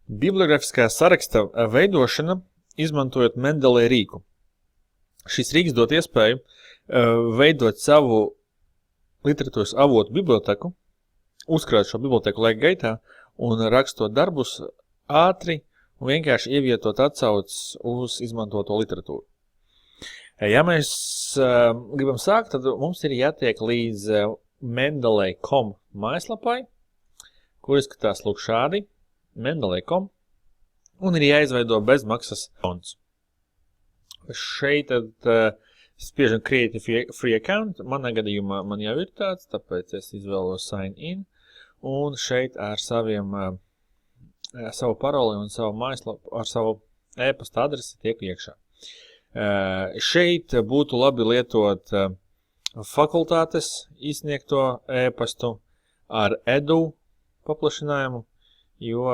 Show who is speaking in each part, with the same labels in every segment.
Speaker 1: Bibliogrāfiskā saraksta veidošana, izmantojot Mendeley rīku. Šis rīks dot iespēju veidot savu literatūras avotu biblioteku, uzkrāt šo biblioteku laika gaitā un rakstot darbus ātri un vienkārši ievietot atsauces uz izmantoto literatūru. Ja mēs gribam sākt, tad mums ir jātiek līdz Mendeley.com mājaslapai, kur izskatās lūk šādi, Mendeley.com, un ir jāizveido bezmaksas konts. Šeit tad spiežam Create Free Account, manā gadījumā man jau ir tāds, tāpēc es izvēlos Sign In, un šeit ar savu paroli un savu mājaslapu, ar savu e-pasta adresi tiek iekšā. Šeit būtu labi lietot fakultātes izsniegto e-pastu ar edu paplašinājumu, jo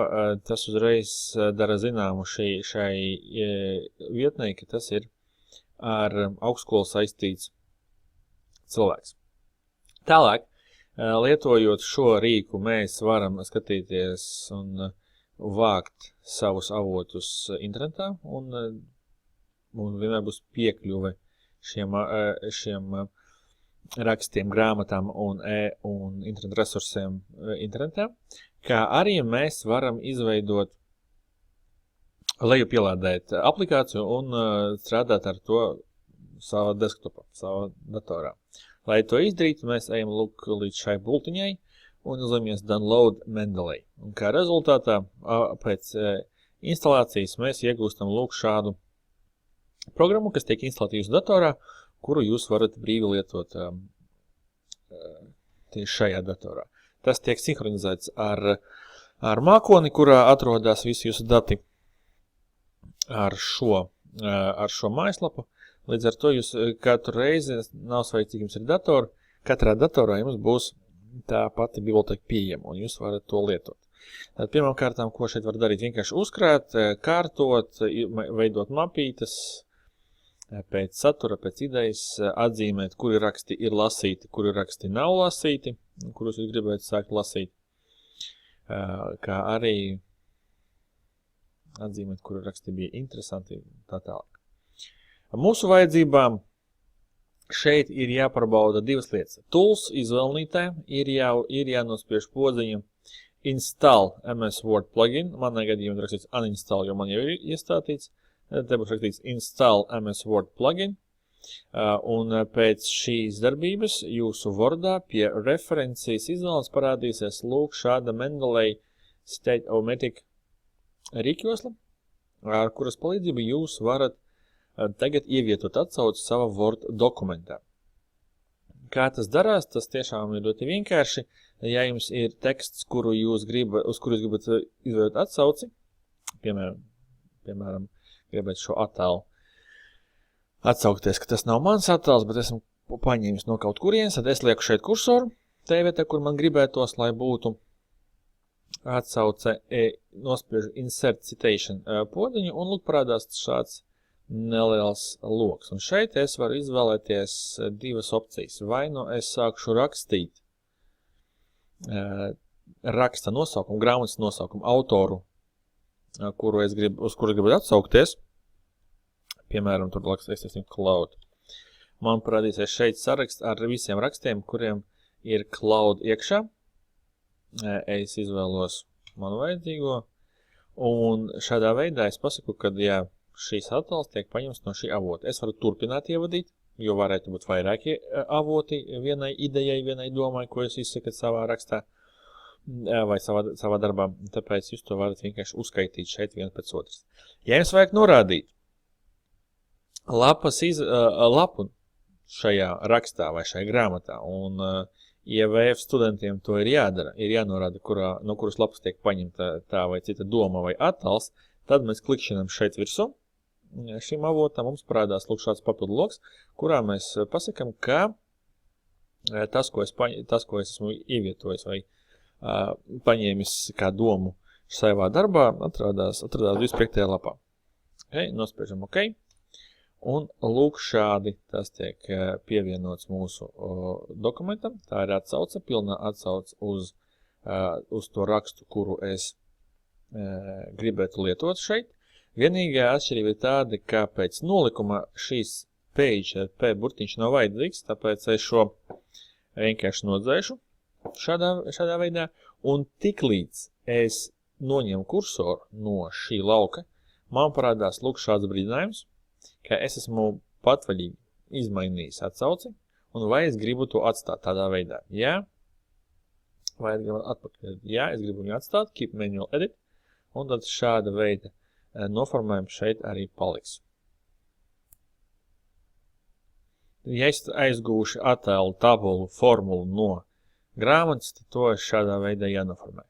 Speaker 1: tas uzreiz dara zināmu šai vietnei, ka tas ir ar augstskolu saistīts cilvēks. Tālāk, lietojot šo rīku, mēs varam skatīties un vākt savus avotus internetā, un vienmēr būs piekļuve šiem rakstiem, grāmatām un internetu resursiem internetā, kā arī mēs varam izveidot, lejupielādēt aplikāciju un strādāt ar to savā desktopā, savā datorā. Lai to izdarītu, mēs ejam lūk līdz šai bultiņai un izlēmies Download Mendeley. Un kā rezultātā pēc instalācijas mēs iegūstam lūk šādu programmu, kas tiek instalēta jūsu datorā, kuru jūs varat brīvi lietot tieši šajā datorā. Tas tiek sinhronizēts ar mākoni, kurā atrodas visi jūsu dati ar šo mājaslapu. Līdz ar to jūs katru reizi, nav svarīgi, cik jums ir datori, katrā datorā jums būs tā pati biblioteka pieejama, un jūs varat to lietot. Tad pirmām kārtām, ko šeit var darīt, vienkārši uzkrāt, kārtot, veidot mapītes, pēc satura, pēc idejas, atzīmēt, kuri raksti ir lasīti, kuri raksti nav lasīti, kurus jūs gribētu sākt lasīt, kā arī atzīmēt, kuri raksti bija interesanti, tā tālāk. Mūsu vajadzībām šeit ir jāparbauda divas lietas. Tools izvēlnītē ir jānospiež podziņa Install MS Word plugin, manā gadījumā rakstīts Uninstall, jo man jau ir iestātīts. Te būs rakstīts Install MS Word plugin, un pēc šīs darbības jūsu Wordā pie referencijas izvēles parādīsies lūk šāda Mendeley State-O-Matic rīkjosla, ar kuras palīdzību jūs varat tagad ievietot atsauci savā Word dokumentā. Kā tas darās, tas tiešām ir ļoti vienkārši. Ja jums ir teksts, uz kuru jūs gribat izveidot atsauci, piemēram, gribētu šo attēlu atsaukties, ka tas nav mans attēls, bet esmu paņēmis no kaut kurienes, tad es lieku šeit kursoru, te vietā, kur man gribētos, lai būtu atsauce, nospiežu Insert Citation podziņu, un lūk parādās šāds neliels loks. Un šeit es varu izvēlēties divas opcijas. Vai nu es sākšu rakstīt raksta nosaukumu, grāmatas nosaukumu, autoru, uz kuru gribu atsaukties, piemēram, tur es Cloud. Man parādīsies šeit saraksts ar visiem rakstiem, kuriem ir Cloud iekšā. Es izvēlos manu vajadzīgo, un šādā veidā es pasaku, ka, ja šīs attēls tiek paņemts no šī avota, es varu turpināt ievadīt, jo varētu būt vairāki avoti vienai idejai, vienai domai, ko jūs izsakat savā rakstā vai savā darbā, tāpēc jūs to varat vienkārši uzskaitīt šeit viens pēc otras. Ja jums vajag norādīt lapu šajā rakstā vai šajā grāmatā, un IVF studentiem to ir jādara, ir jānorāda, no kuras lapas tiek paņemta tā vai cita doma vai attēls, tad mēs klikšķinam šeit virsū. Šim avotam mums parādās lūk šāds papildu loks, kurā mēs pasakam, ka tas, ko es esmu ievietojis vai paņēmis kā domu savā darbā, atradās vispiektajā lapā. Nospiežam OK. Un lūk šādi tas tiek pievienots mūsu dokumentam. Tā ir atsauce, pilnā atsauce uz to rakstu, kuru es gribētu lietot šeit. Vienīgā atšķirība ir tāda, ka pēc nolikuma šīs page P burtiņš nav vajadzīgs, tāpēc es šo vienkārši nodzēšu šādā veidā, un tiklīdz es noņemu kursoru no šī lauka, man parādās lūk šāds brīdinājums, ka es esmu patvaļīgi izmainījis atsauci, un vai es gribu to atstāt tādā veidā. Jā, vai es gribu atpakaļ. Jā, es gribu viņu atstāt, keep manual edit, un tad šāda veida noformējums šeit arī paliks. Ja es aizgūšu attēlu, tabulu, formulu no grāmatas, tad to šādā veidā jānoformē.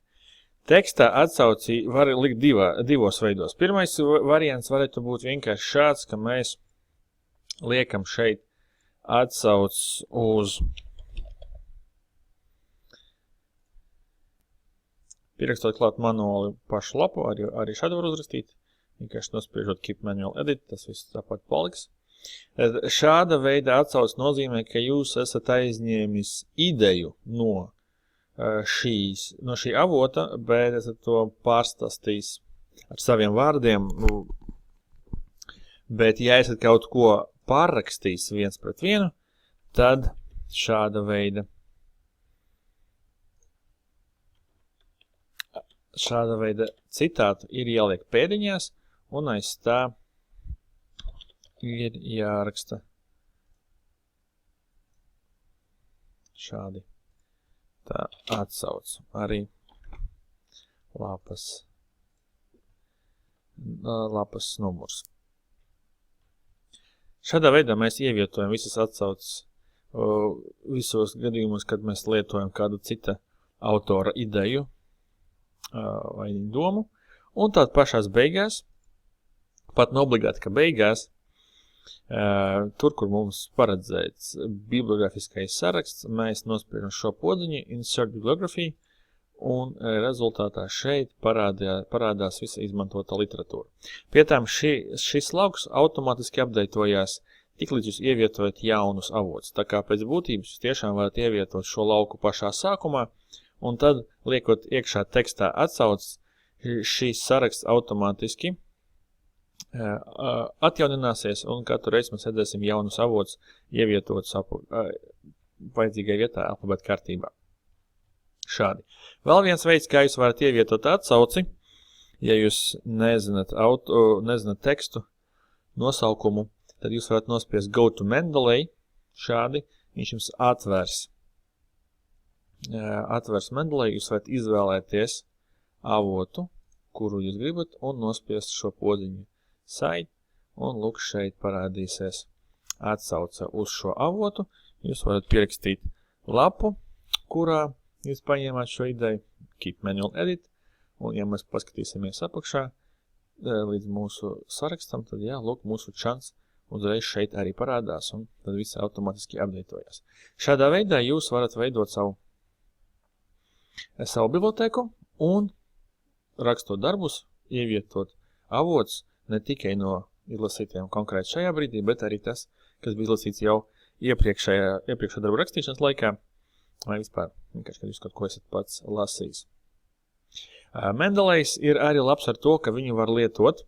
Speaker 1: Tekstā atsauci var likt divos veidos. Pirmais variants varētu būt vienkārši šāds, ka mēs liekam šeit atsauc uz pierakstot klāt manuāli pašu lapu, arī šādu var uzrakstīt. Vienkārši nospiežot keep manual edit, tas viss tāpat paliks. Šāda veida atsauc nozīmē, ka jūs esat aizņēmis ideju no šī avota, bet esat to pārstāstījis ar saviem vārdiem. Bet, ja esat kaut ko pārrakstījis viens pret vienu, tad šāda veida citātu ir jāliek pēdiņās, un aiz tā ir jāraksta šādi. Tā atsauc arī lapas numurs. Šādā veidā mēs ievietojam visas atsauces visos gadījumos, kad mēs lietojam kādu cita autora ideju vai domu. Un tād pašās beigās, pat neobligāti, ka beigās, tur, kur mums paredzēts bibliografiskais saraksts, mēs nospiežam šo podziņu, insert bibliography, un rezultātā šeit parādās visa izmantota literatūra. Pietām šis lauks automātiski apdeitojās, tiklīdz jūs ievietojat jaunus avotus. Tā kā pēc būtības jūs tiešām varat ievietot šo lauku pašā sākumā, un tad, liekot iekšā tekstā atsaucas, šīs saraksts automātiski atjaunināsies, un katru reizi mēs redzēsim jaunus avotus ievietotus vajadzīgai vietā alfabēta kārtībā. Šādi. Vēl viens veids, kā jūs varat ievietot atsauci, ja jūs nezināt tekstu nosaukumu, tad jūs varat nospiest Go to Mendeley, šādi, viņš jums atvērs Mendeley, jūs varat izvēlēties avotu, kuru jūs gribat, un nospiest šo podziņu Cite, un lūk šeit parādīsies atsauce uz šo avotu. Jūs varat pierakstīt lapu, kurā jūs paņēmāt šo ideju, keep manual edit, un ja mēs paskatīsimies apakšā līdz mūsu sarakstam, tad jā, lūk, mūsu čants uzreiz šeit arī parādās, un tad viss automātiski apdeitojās. Šādā veidā jūs varat veidot savu biblioteku un rakstot darbus, ievietot avots ne tikai no izlasītiem konkrēti šajā brīdī, bet arī tas, kas bija izlasīts jau iepriekšā darbu rakstīšanas laikā, vai vispār, vienkārši, kad jūs kaut ko esat pats lasījis. Mendelejs ir arī labs ar to, ka viņu var lietot,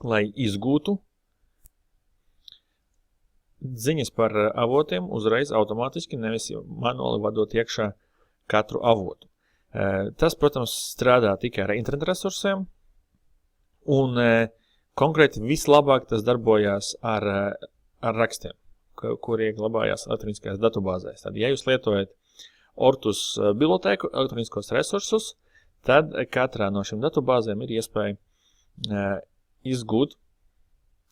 Speaker 1: lai izgūtu ziņas par avotiem uzreiz automātiski, nevis manuāli vadot iekšā katru avotu. Tas, protams, strādā tikai ar internetu resursiem, un konkrēti vislabāk tas darbojās ar rakstiem, kuri glabājās elektroniskajās datubāzēs. Tad, ja jūs lietojat Ortus bibliotēku, elektroniskos resursus, tad katrā no šīm datubāzēm ir iespēja izgūt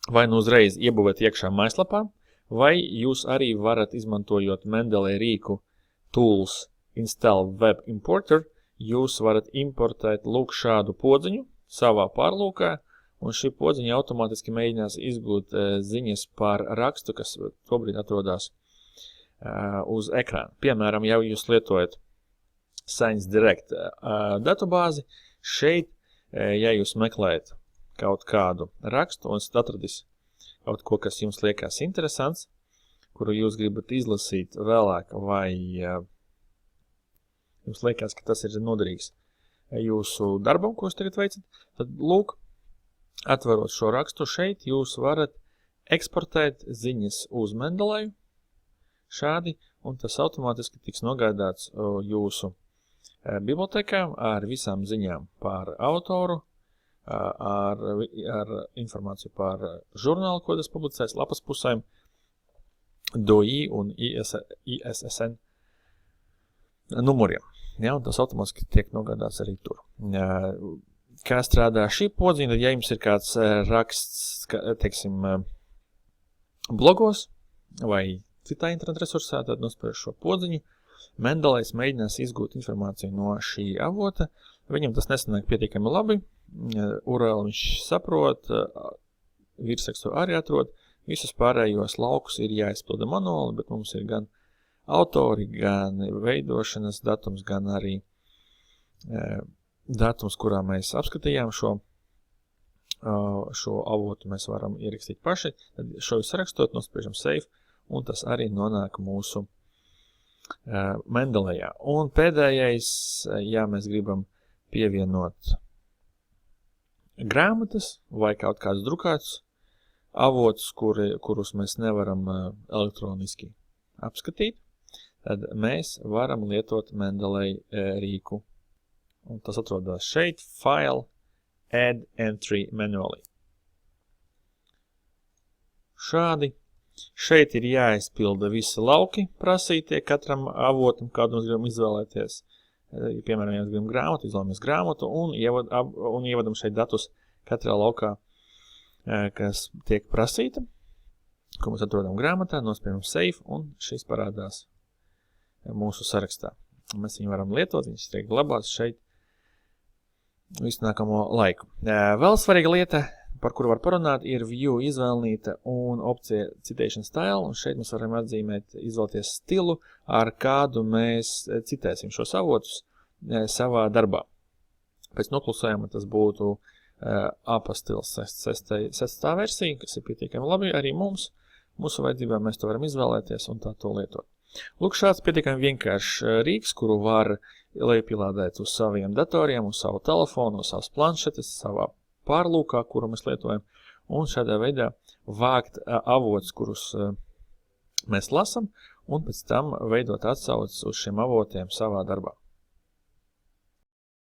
Speaker 1: vai nu uzreiz iebūvēt iekšā mājaslapā, vai jūs arī varat, izmantojot Mendeley rīku Tools Install Web Importer, jūs varat importēt lūk šādu podziņu savā pārlūkā, un šī podziņa automātiski mēģinās izgūt ziņas par rakstu, kas tobrīd atrodas uz ekrāna. Piemēram, ja jūs lietojat Science Direct datubāzi, šeit, ja jūs meklējat kaut kādu rakstu un atradis kaut ko, kas jums liekas interesants, kuru jūs gribat izlasīt vēlāk, vai jums liekas, ka tas ir noderīgs jūsu darbam, ko jūs tagad veicat, tad lūk, atverot šo rakstu šeit, jūs varat eksportēt ziņas uz Mendeley šādi, un tas automātiski tiks nogādāts jūsu bibliotekā ar visām ziņām par autoru, ar informāciju par žurnālu, ko tas publicēs, lapas pusēm, DOI un ISSN numuriem. Ja, un tas automātiski tiek nogādāts arī tur. Kā strādā šī podziņa, tad ja jums ir kāds raksts, teiksim, blogos vai citā internet resursā, tad nospēr šo podziņu. Mendeleys mēģinās izgūt informāciju no šī avota. Viņam tas nesanāk pietiekami labi. URL viņš saprot, virsrakstu arī atrod. Visus pārējos laukus ir jāizpilda manuāli, bet mums ir gan autori, gan veidošanas datums, gan arī datums, kurā mēs apskatījām šo avotu, mēs varam ierakstīt paši. Tad šo sarakstot, nospiežam save, un tas arī nonāk mūsu Mendeleyā. Un pēdējais, ja mēs gribam pievienot grāmatas vai kaut kāds drukāts avotus, kurus mēs nevaram elektroniski apskatīt, tad mēs varam lietot Mendeley rīku. Un tas atrodas šeit, File, Add Entry Manually. Šādi. Šeit ir jāizpilda visi lauki prasītie katram avotam, kādu mēs gribam izvēlēties. Piemēram, ja mēs gribam grāmatu, izvēlamies grāmatu un ievadam šeit datus katrā laukā, kas tiek prasīta, ko mēs atrodam grāmatā, nospējam save un šis parādās mūsu sarakstā. Mēs viņu varam lietot, viņš tiek glabāts šeit visu nākamo laiku. Vēl svarīga lieta, par kuru var parunāt, ir view izvēlnīta un opcija citation style, un šeit mēs varam atzīmēt, izvēlēties stilu, ar kādu mēs citēsim šos avotus savā darbā. Pēc noklusējuma tas būtu APA stils 6. versija, kas ir pietiekami labi arī mums. Mūsu vajadzībām mēs to varam izvēlēties un tā to lietot. Lūk, šāds pietiekami vienkāršs rīks, kuru var lejupielādēt uz saviem datoriem, uz savu telefonu, uz savas planšetes, savā pārlūkā, kuru mēs lietojam, un šādā veidā vākt avotus, kurus mēs lasam, un pēc tam veidot atsauces uz šiem avotiem savā darbā.